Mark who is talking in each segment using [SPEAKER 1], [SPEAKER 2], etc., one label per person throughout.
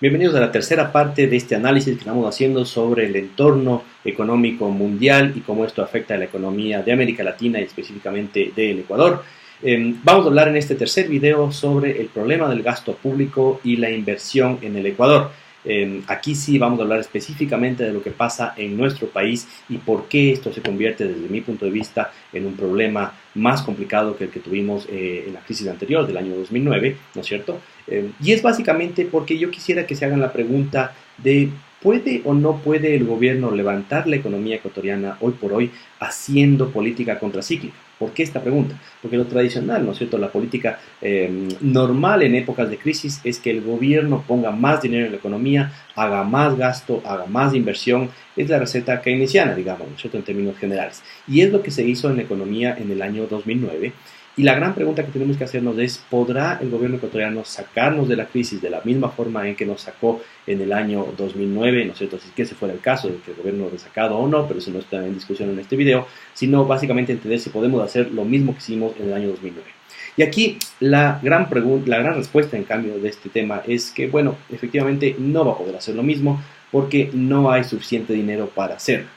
[SPEAKER 1] Bienvenidos a la tercera parte de este análisis que estamos haciendo sobre el entorno económico mundial y cómo esto afecta a la economía de América Latina y específicamente del Ecuador. Vamos a hablar en este tercer video sobre el problema del gasto público y la inversión en el Ecuador. Aquí sí vamos a hablar específicamente de lo que pasa en nuestro país y por qué esto se convierte, desde mi punto de vista, en un problema más complicado que el que tuvimos en la crisis anterior del año 2009, ¿no es cierto? Y es básicamente porque yo quisiera que se hagan la pregunta de ¿puede o no puede el gobierno levantar la economía ecuatoriana hoy por hoy haciendo política contracíclica? ¿Por qué esta pregunta? Porque lo tradicional, ¿no es cierto? La política normal en épocas de crisis es que el gobierno ponga más dinero en la economía, haga más gasto, haga más inversión. Es la receta keynesiana, digamos, ¿no es cierto? En términos generales. Y es lo que se hizo en la economía en el año 2009. Y la gran pregunta que tenemos que hacernos es, ¿podrá el gobierno ecuatoriano sacarnos de la crisis de la misma forma en que nos sacó en el año 2009? ¿No es cierto? Si es que ese fuera el caso, de que el gobierno nos ha sacado o no, pero eso no está en discusión en este video, sino básicamente entender si podemos hacer lo mismo que hicimos en el año 2009. Y aquí la gran respuesta, en cambio, de este tema es que, bueno, efectivamente no va a poder hacer lo mismo porque no hay suficiente dinero para hacerlo.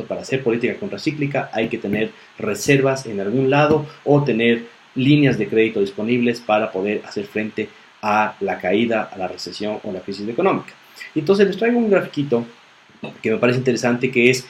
[SPEAKER 1] Para hacer política contracíclica hay que tener reservas en algún lado o tener líneas de crédito disponibles para poder hacer frente a la caída, a la recesión o la crisis económica. Entonces les traigo un grafiquito que me parece interesante, que es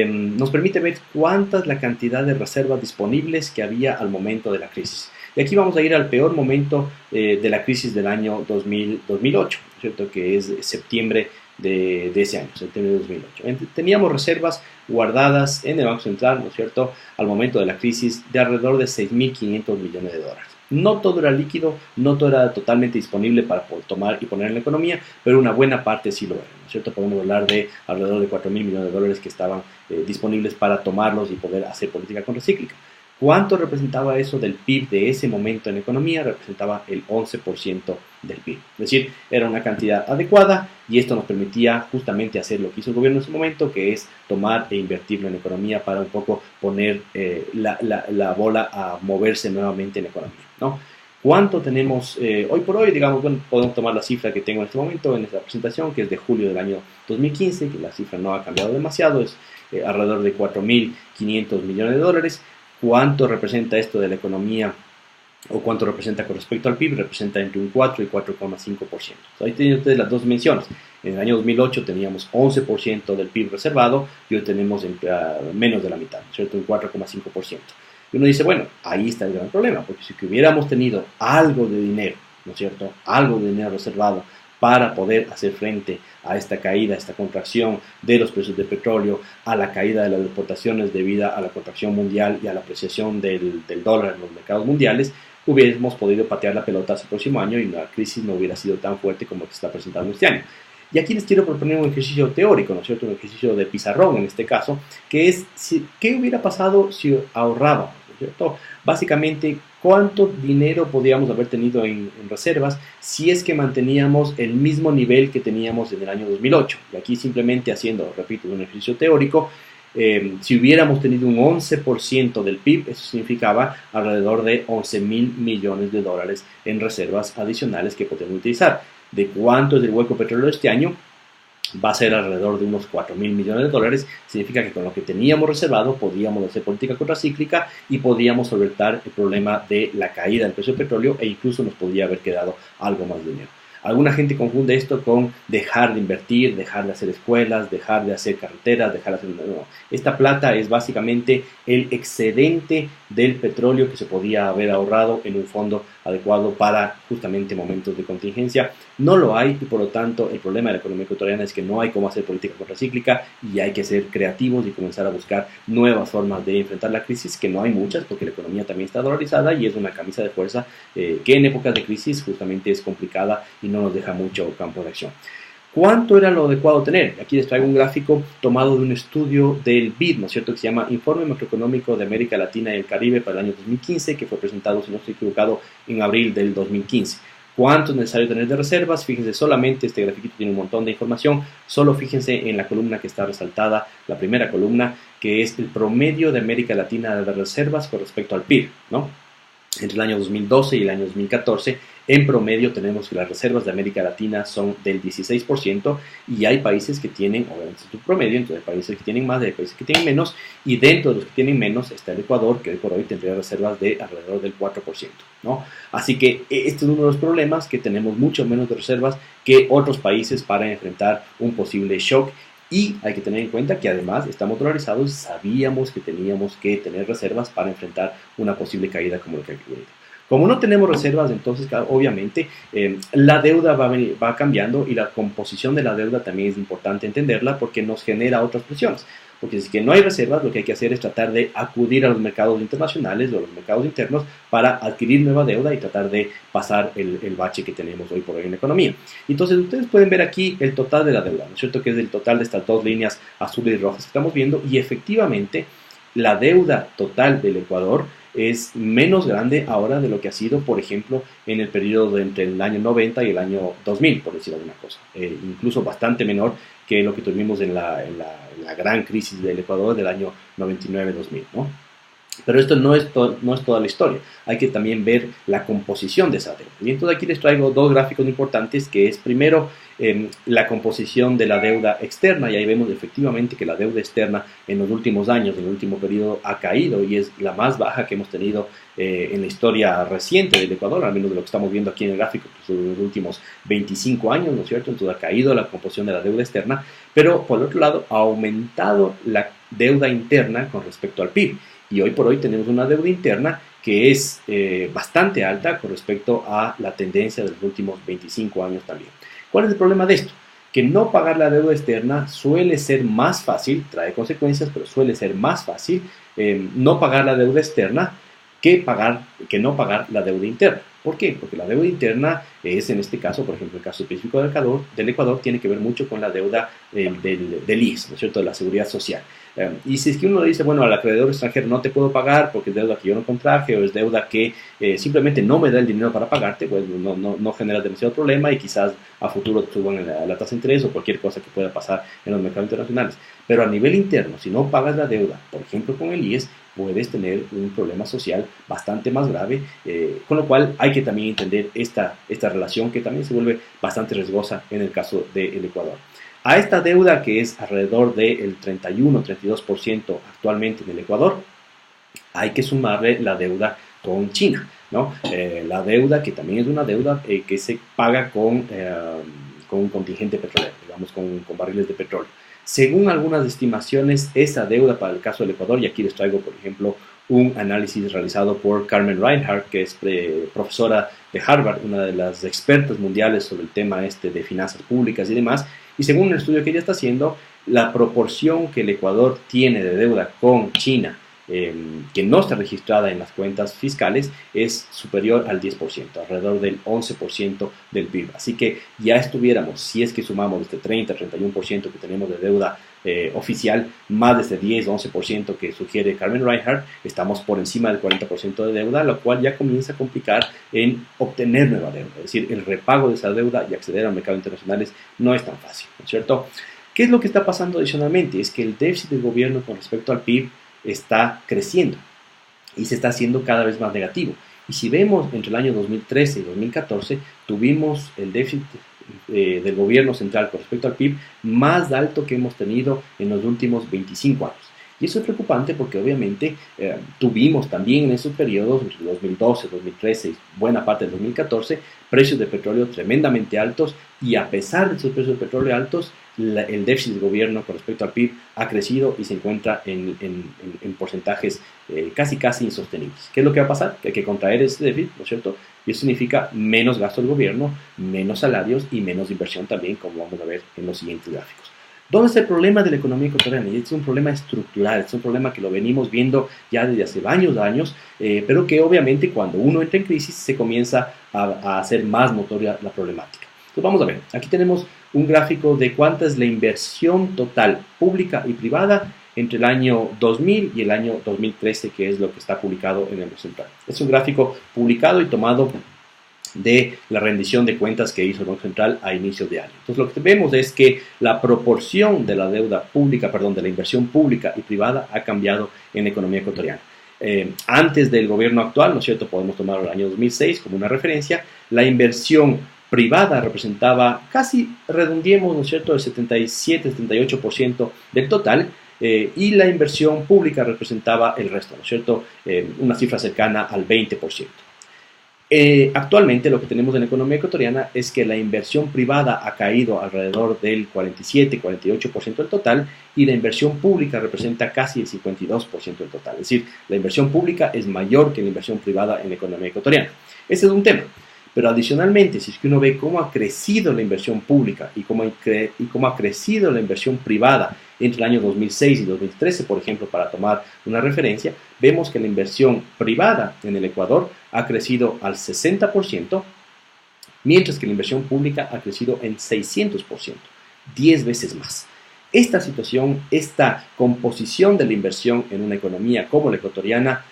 [SPEAKER 1] nos permite ver cuánta es la cantidad de reservas disponibles que había al momento de la crisis. Y aquí vamos a ir al peor momento de la crisis del año 2008, ¿cierto? Que es septiembre de ese año, septiembre de 2008. Teníamos reservas guardadas en el Banco Central, ¿no es cierto?, al momento de la crisis de alrededor de 6.500 millones de dólares. No todo era líquido, no todo era totalmente disponible para tomar y poner en la economía, pero una buena parte sí lo era, ¿no es cierto? Podemos hablar de alrededor de 4.000 millones de dólares que estaban disponibles para tomarlos y poder hacer política contracíclica. ¿Cuánto representaba eso del PIB de ese momento en economía? Representaba el 11% del PIB. Es decir, era una cantidad adecuada y esto nos permitía justamente hacer lo que hizo el gobierno en ese momento, que es tomar e invertirlo en economía para un poco poner la bola a moverse nuevamente en economía, ¿no? ¿Cuánto tenemos hoy por hoy? Digamos, bueno, podemos tomar la cifra que tengo en este momento en esta presentación, que es de julio del año 2015, que la cifra no ha cambiado demasiado, es alrededor de 4.500 millones de dólares. ¿Cuánto representa esto de la economía o cuánto representa con respecto al PIB? Representa entre un 4 y 4,5%. Ahí tienen ustedes las dos dimensiones. En el año 2008 teníamos 11% del PIB reservado y hoy tenemos menos de la mitad, ¿cierto? Un 4,5%. Y uno dice, bueno, ahí está el gran problema, porque si hubiéramos tenido algo de dinero, ¿no es cierto?, algo de dinero reservado para poder hacer frente a esta caída, a esta contracción de los precios de petróleo, a la caída de las exportaciones debido a la contracción mundial y a la apreciación del dólar en los mercados mundiales, hubiéramos podido patear la pelota hacia el próximo año y la crisis no hubiera sido tan fuerte como que se está presentando este año. Y aquí les quiero proponer un ejercicio teórico, ¿no es cierto?, un ejercicio de pizarrón en este caso, que es, ¿qué hubiera pasado si ahorrábamos? ¿Cierto? Básicamente, ¿cuánto dinero podríamos haber tenido en reservas si es que manteníamos el mismo nivel que teníamos en el año 2008? Y aquí simplemente haciendo, repito, un ejercicio teórico, si hubiéramos tenido un 11% del PIB, eso significaba alrededor de 11.000 millones de dólares en reservas adicionales que podemos utilizar. ¿De cuánto es el hueco petrolero este año? Va a ser alrededor de unos 4.000 millones de dólares. Significa que con lo que teníamos reservado podíamos hacer política contracíclica y podíamos solventar el problema de la caída del precio del petróleo e incluso nos podría haber quedado algo más de dinero. Alguna gente confunde esto con dejar de invertir, dejar de hacer escuelas, dejar de hacer carreteras, dejar de hacer... No. Esta plata es básicamente el excedente del petróleo que se podía haber ahorrado en un fondo adecuado para justamente momentos de contingencia. No lo hay y por lo tanto el problema de la economía ecuatoriana es que no hay cómo hacer política contracíclica y hay que ser creativos y comenzar a buscar nuevas formas de enfrentar la crisis, que no hay muchas porque la economía también está dolarizada y es una camisa de fuerza que en épocas de crisis justamente es complicada y no nos deja mucho campo de acción. ¿Cuánto era lo adecuado tener? Aquí les traigo un gráfico tomado de un estudio del BID, ¿no es cierto?, que se llama Informe Macroeconómico de América Latina y el Caribe para el año 2015, que fue presentado, si no estoy equivocado, en abril del 2015. ¿Cuánto es necesario tener de reservas? Fíjense, solamente este grafiquito tiene un montón de información, solo fíjense en la columna que está resaltada, la primera columna, que es el promedio de América Latina de reservas con respecto al PIB, ¿no? Entre el año 2012 y el año 2014, En promedio tenemos que las reservas de América Latina son del 16% y hay países que tienen, obviamente es un promedio, entonces hay países que tienen más, hay países que tienen menos, y dentro de los que tienen menos está el Ecuador, que hoy por hoy tendría reservas de alrededor del 4%, ¿no? Así que este es uno de los problemas, que tenemos mucho menos de reservas que otros países para enfrentar un posible shock. Y hay que tener en cuenta que además estamos dolarizados, sabíamos que teníamos que tener reservas para enfrentar una posible caída como la que ha ocurrido. Como no tenemos reservas, entonces obviamente la deuda va cambiando, y la composición de la deuda también es importante entenderla, porque nos genera otras presiones. Porque si es que no hay reservas, lo que hay que hacer es tratar de acudir a los mercados internacionales o a los mercados internos para adquirir nueva deuda y tratar de pasar el bache que tenemos hoy por hoy en la economía. Entonces ustedes pueden ver aquí el total de la deuda, ¿no es cierto? Que es el total de estas dos líneas azules y rojas que estamos viendo, y efectivamente la deuda total del Ecuador es menos grande ahora de lo que ha sido, por ejemplo, en el periodo entre el año 90 y el año 2000, por decir alguna cosa. Incluso bastante menor que lo que tuvimos en la gran crisis del Ecuador del año 99-2000, ¿no? Pero esto no es toda la historia. Hay que también ver la composición de esa deuda. Y entonces aquí les traigo dos gráficos importantes, que es primero la composición de la deuda externa, y ahí vemos efectivamente que la deuda externa en los últimos años, en el último periodo, ha caído y es la más baja que hemos tenido en la historia reciente del Ecuador, al menos de lo que estamos viendo aquí en el gráfico, pues, en los últimos 25 años, ¿no es cierto? Entonces ha caído la composición de la deuda externa, pero por el otro lado ha aumentado la deuda interna con respecto al PIB. Y hoy por hoy tenemos una deuda interna que es bastante alta con respecto a la tendencia de los últimos 25 años también. ¿Cuál es el problema de esto? Que no pagar la deuda externa suele ser más fácil, trae consecuencias, pero suele ser más fácil no pagar la deuda externa que no pagar la deuda interna. ¿Por qué? Porque la deuda interna es, en este caso, por ejemplo, el caso específico del Ecuador, tiene que ver mucho con la deuda del IES, ¿no es cierto?, de la seguridad social. Y si es que uno dice, bueno, al acreedor extranjero no te puedo pagar porque es deuda que yo no contraje, o es deuda que simplemente no me da el dinero para pagarte, pues no genera demasiado problema, y quizás a futuro suban la tasa de interés o cualquier cosa que pueda pasar en los mercados internacionales. Pero a nivel interno, si no pagas la deuda, por ejemplo con el IES, puedes tener un problema social bastante más grave, con lo cual hay que también entender esta relación, que también se vuelve bastante riesgosa en el caso del Ecuador. A esta deuda, que es alrededor del 31-32% actualmente en el Ecuador, hay que sumarle la deuda con China, ¿no? La deuda, que también es una deuda que se paga con un contingente petrolero, digamos, con barriles de petróleo. Según algunas estimaciones, esa deuda para el caso del Ecuador, y aquí les traigo, por ejemplo, un análisis realizado por Carmen Reinhart, que es profesora de Harvard, una de las expertas mundiales sobre el tema de finanzas públicas y demás, y según el estudio que ella está haciendo, la proporción que el Ecuador tiene de deuda con China, que no está registrada en las cuentas fiscales, es superior al 10%, alrededor del 11% del PIB. Así que ya estuviéramos, si es que sumamos este 30-31% que tenemos de deuda oficial, más de este 10-11% que sugiere Carmen Reinhart, estamos por encima del 40% de deuda, lo cual ya comienza a complicar en obtener nueva deuda. Es decir, el repago de esa deuda y acceder al mercado internacionales no es tan fácil, ¿no es cierto? ¿Qué es lo que está pasando adicionalmente? Es que el déficit del gobierno con respecto al PIB está creciendo y se está haciendo cada vez más negativo. Y si vemos entre el año 2013 y 2014, tuvimos el déficit del gobierno central con respecto al PIB más alto que hemos tenido en los últimos 25 años. Y eso es preocupante porque obviamente tuvimos también en esos periodos, entre 2012, 2013 y buena parte del 2014, precios de petróleo tremendamente altos, y a pesar de esos precios de petróleo altos, el déficit del gobierno con respecto al PIB ha crecido y se encuentra en porcentajes casi insostenibles. ¿Qué es lo que va a pasar? Que hay que contraer ese déficit, ¿no es cierto? Y eso significa menos gasto del gobierno, menos salarios y menos inversión también, como vamos a ver en los siguientes gráficos. ¿Dónde está el problema de la economía ecuatoriana? Y es un problema estructural, es un problema que lo venimos viendo ya desde hace varios años, pero que obviamente cuando uno entra en crisis se comienza a hacer más notoria la problemática. Entonces vamos a ver, aquí tenemos un gráfico de cuánta es la inversión total pública y privada entre el año 2000 y el año 2013, que es lo que está publicado en el Banco Central. Es un gráfico publicado y tomado de la rendición de cuentas que hizo el Banco Central a inicios de año. Entonces lo que vemos es que la proporción de la deuda pública, de la inversión pública y privada ha cambiado en la economía ecuatoriana. Antes del gobierno actual, ¿no es cierto?, podemos tomar el año 2006 como una referencia, la inversión privada representaba casi, redondeemos, ¿no es cierto?, el 77-78% del total, y la inversión pública representaba el resto, ¿no es cierto?, una cifra cercana al 20%. Actualmente lo que tenemos en la economía ecuatoriana es que la inversión privada ha caído alrededor del 47-48% del total y la inversión pública representa casi el 52% del total. Es decir, la inversión pública es mayor que la inversión privada en la economía ecuatoriana. Ese es un tema. Pero adicionalmente, si es que uno ve cómo ha crecido la inversión pública y cómo ha crecido la inversión privada entre el año 2006 y 2013, por ejemplo, para tomar una referencia, vemos que la inversión privada en el Ecuador ha crecido al 60%, mientras que la inversión pública ha crecido en 600%, 10 veces más. Esta situación, esta composición de la inversión en una economía como la ecuatoriana,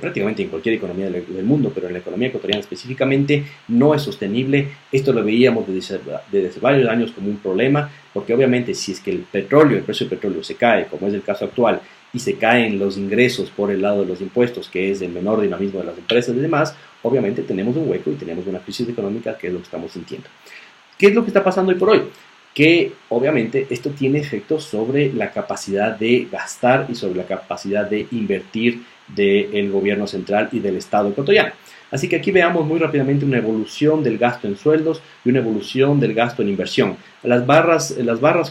[SPEAKER 1] prácticamente en cualquier economía del mundo, pero en la economía ecuatoriana específicamente, no es sostenible. Esto lo veíamos desde varios años como un problema, porque obviamente si es que el precio del petróleo se cae, como es el caso actual, y se caen los ingresos por el lado de los impuestos, que es el menor dinamismo de las empresas y demás, obviamente tenemos un hueco y tenemos una crisis económica, que es lo que estamos sintiendo. ¿Qué es lo que está pasando hoy por hoy? Que obviamente esto tiene efectos sobre la capacidad de gastar y sobre la capacidad de invertir del gobierno central y del Estado ecuatoriano. Así que aquí veamos muy rápidamente una evolución del gasto en sueldos y una evolución del gasto en inversión. Las barras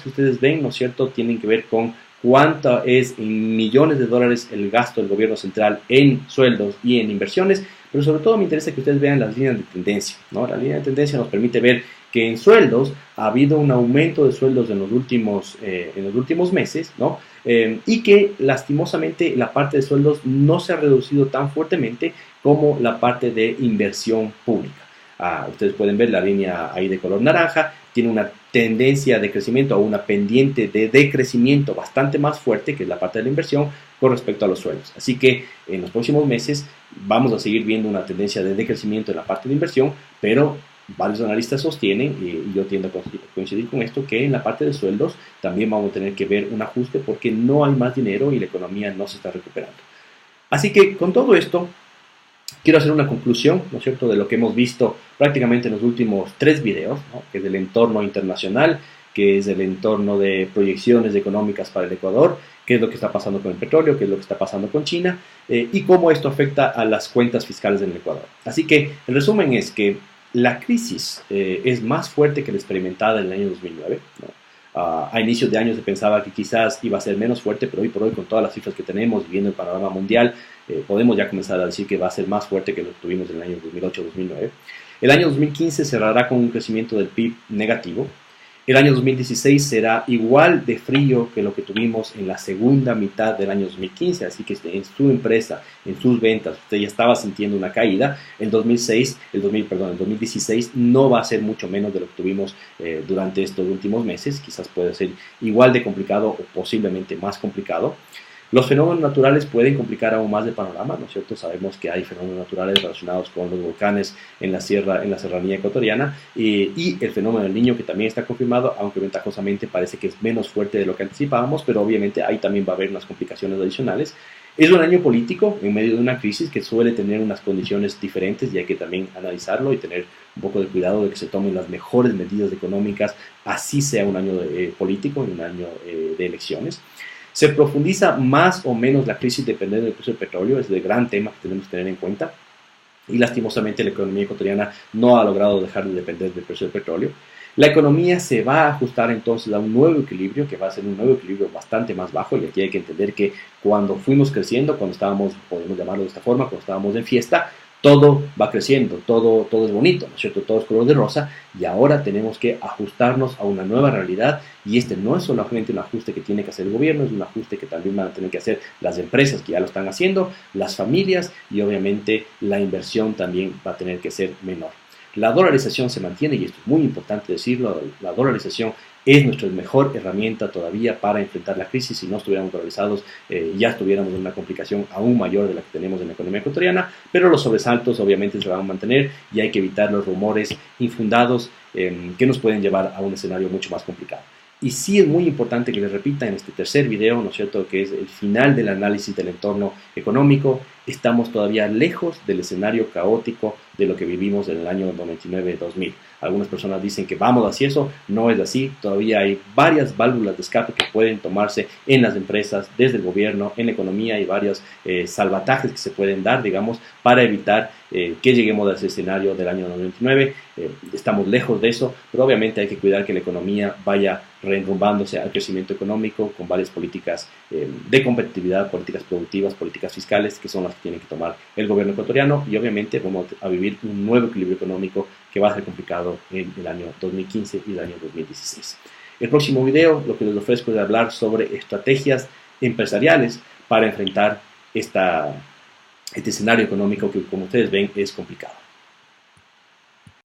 [SPEAKER 1] que ustedes ven, ¿no es cierto?, tienen que ver con cuánto es en millones de dólares el gasto del gobierno central en sueldos y en inversiones, pero sobre todo me interesa que ustedes vean las líneas de tendencia, ¿no? La línea de tendencia nos permite ver que en sueldos ha habido un aumento de sueldos en los últimos meses, ¿no? Y que lastimosamente la parte de sueldos no se ha reducido tan fuertemente como la parte de inversión pública. Ustedes pueden ver la línea ahí de color naranja, tiene una tendencia de crecimiento o una pendiente de decrecimiento bastante más fuerte, que es la parte de la inversión, con respecto a los sueldos. Así que en los próximos meses vamos a seguir viendo una tendencia de decrecimiento en la parte de inversión, pero varios analistas sostienen, y yo tiendo a coincidir con esto, que en la parte de sueldos también vamos a tener que ver un ajuste porque no hay más dinero y la economía no se está recuperando. Así que con todo esto, quiero hacer una conclusión, ¿no es cierto?, de lo que hemos visto prácticamente en los últimos 3 videos, ¿no?, que es el entorno internacional, que es el entorno de proyecciones económicas para el Ecuador, qué es lo que está pasando con el petróleo, qué es lo que está pasando con China, y cómo esto afecta a las cuentas fiscales en el Ecuador. Así que el resumen es que la crisis es más fuerte que la experimentada en el año 2009, ¿no? A inicios de año se pensaba que quizás iba a ser menos fuerte, pero hoy por hoy, con todas las cifras que tenemos, viendo el panorama mundial, podemos ya comenzar a decir que va a ser más fuerte que lo que tuvimos en el año 2008-2009. El año 2015 cerrará con un crecimiento del PIB negativo. El año 2016 será igual de frío que lo que tuvimos en la segunda mitad del año 2015, así que en su empresa, en sus ventas, usted ya estaba sintiendo una caída. El 2016 no va a ser mucho menos de lo que tuvimos durante estos últimos meses, quizás puede ser igual de complicado o posiblemente más complicado. Los fenómenos naturales pueden complicar aún más el panorama, ¿no es cierto? Sabemos que hay fenómenos naturales relacionados con los volcanes en la serranía ecuatoriana, y el fenómeno del Niño, que también está confirmado, aunque ventajosamente parece que es menos fuerte de lo que anticipábamos, pero obviamente ahí también va a haber unas complicaciones adicionales. Es un año político en medio de una crisis que suele tener unas condiciones diferentes, y hay que también analizarlo y tener un poco de cuidado de que se tomen las mejores medidas económicas, así sea un año político, un año de elecciones. Se profundiza más o menos la crisis dependiendo del precio del petróleo, es el gran tema que tenemos que tener en cuenta, y lastimosamente la economía ecuatoriana no ha logrado dejar de depender del precio del petróleo. La economía se va a ajustar entonces a un nuevo equilibrio, que va a ser un nuevo equilibrio bastante más bajo, y aquí hay que entender que cuando fuimos creciendo, cuando estábamos, podemos llamarlo de esta forma, cuando estábamos en fiesta, todo va creciendo, todo es bonito, ¿no es cierto? Todo es color de rosa, y ahora tenemos que ajustarnos a una nueva realidad, y este no es solamente un ajuste que tiene que hacer el gobierno, es un ajuste que también van a tener que hacer las empresas que ya lo están haciendo, las familias, y obviamente la inversión también va a tener que ser menor. La dolarización se mantiene, y esto es muy importante decirlo, la dolarización es nuestra mejor herramienta todavía para enfrentar la crisis. Si no estuviéramos dolarizados, ya estuviéramos en una complicación aún mayor de la que tenemos en la economía ecuatoriana, pero los sobresaltos obviamente se van a mantener, y hay que evitar los rumores infundados que nos pueden llevar a un escenario mucho más complicado. Y sí es muy importante que les repita en este tercer video, ¿no es cierto?, que es el final del análisis del entorno económico, estamos todavía lejos del escenario caótico de lo que vivimos en el año 99-2000. Algunas personas dicen que vamos hacia eso, no es así, todavía hay varias válvulas de escape que pueden tomarse en las empresas, desde el gobierno, en la economía, y varios salvatajes que se pueden dar, digamos, para evitar que lleguemos a ese escenario del año 99. Estamos lejos de eso, pero obviamente hay que cuidar que la economía vaya reenrumbándose al crecimiento económico con varias políticas de competitividad, políticas productivas, políticas fiscales, que son las que tiene que tomar el gobierno ecuatoriano, y obviamente vamos a vivir un nuevo equilibrio económico que va a ser complicado en el año 2015 y el año 2016. El próximo video lo que les ofrezco es hablar sobre estrategias empresariales para enfrentar este escenario económico que, como ustedes ven, es complicado.